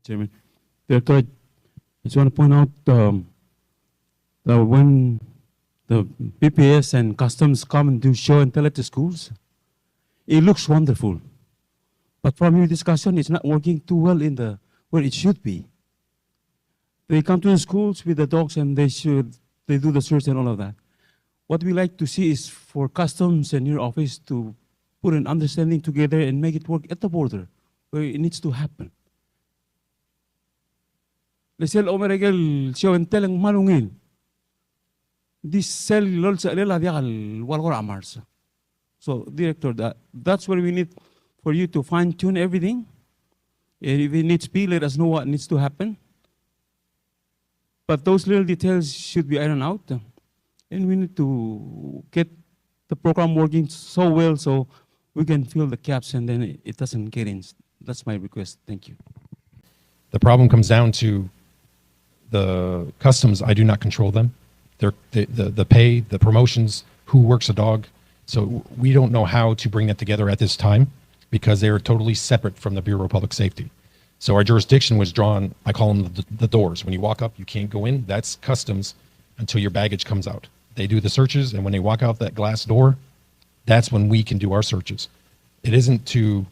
Chairman. Director, I just want to point out that when the BPS and customs come and do show and tell at the schools, it looks wonderful. But from your discussion, it's not working too well in the where it should be. They come to the schools with the dogs and they do the search and all of that. What we like to see is for customs and your office to put an understanding together and make it work at the border where it needs to happen. Lesel omeregel show and tell ang malungil. This cell lol sa lela diakal walgor amars. So director, that's where we need for you to fine tune everything. And if it needs to be, let us know what needs to happen. But those little details should be ironed out. And we need to get the program working so well so we can fill the gaps and then it doesn't get in. That's my request. Thank you. The problem comes down to the customs. I do not control them. The pay, the promotions, who works a dog. So we don't know how to bring that together at this time because they are totally separate from the Bureau of Public Safety. So our jurisdiction was drawn, I call them the doors. When you walk up, you can't go in. That's customs until your baggage comes out. They do the searches, and when they walk out that glass door, that's when we can do our searches. It isn't to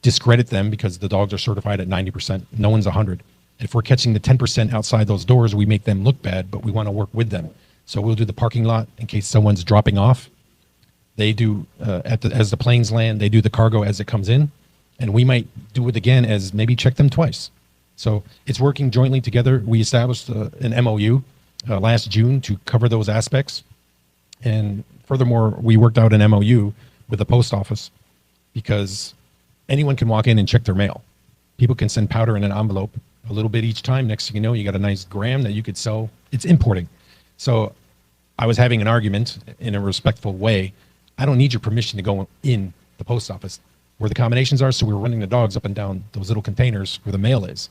discredit them because the dogs are certified at 90%. No one's 100. If we're catching the 10% outside those doors, we make them look bad, but we want to work with them. So we'll do the parking lot in case someone's dropping off. They do, as the planes land, they do the cargo as it comes in. And we might do it again as maybe check them twice. So it's working jointly together. We established an MOU last June to cover those aspects. And furthermore, we worked out an MOU with the post office because anyone can walk in and check their mail. People can send powder in an envelope, a little bit each time. Next thing you know, you got a nice gram that you could sell. It's importing. So I was having an argument in a respectful way. I don't need your permission to go in the post office where the combinations are. So we're running the dogs up and down those little containers where the mail is.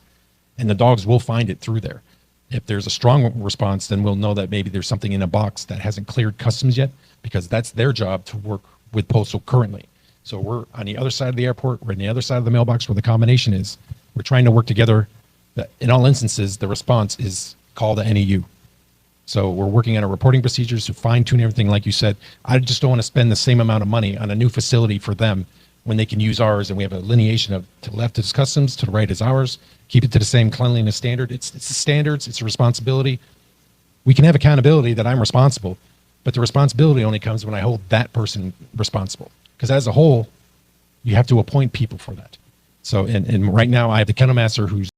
And the dogs will find it through there. If there's a strong response, then we'll know that maybe there's something in a box that hasn't cleared customs yet, because that's their job to work with postal currently. So we're on the other side of the airport, we're on the other side of the mailbox where the combination is. We're trying to work together. In all instances, the response is call the NEU. So we're working on our reporting procedures to fine tune everything. Like you said, I just don't want to spend the same amount of money on a new facility for them when they can use ours, and we have a lineation of to the left is customs, to the right is ours. Keep it to the same cleanliness standard. It's the standards, it's a responsibility. We can have accountability that I'm responsible, but the responsibility only comes when I hold that person responsible. Because as a whole, you have to appoint people for that. So, and right now I have the kennel master who's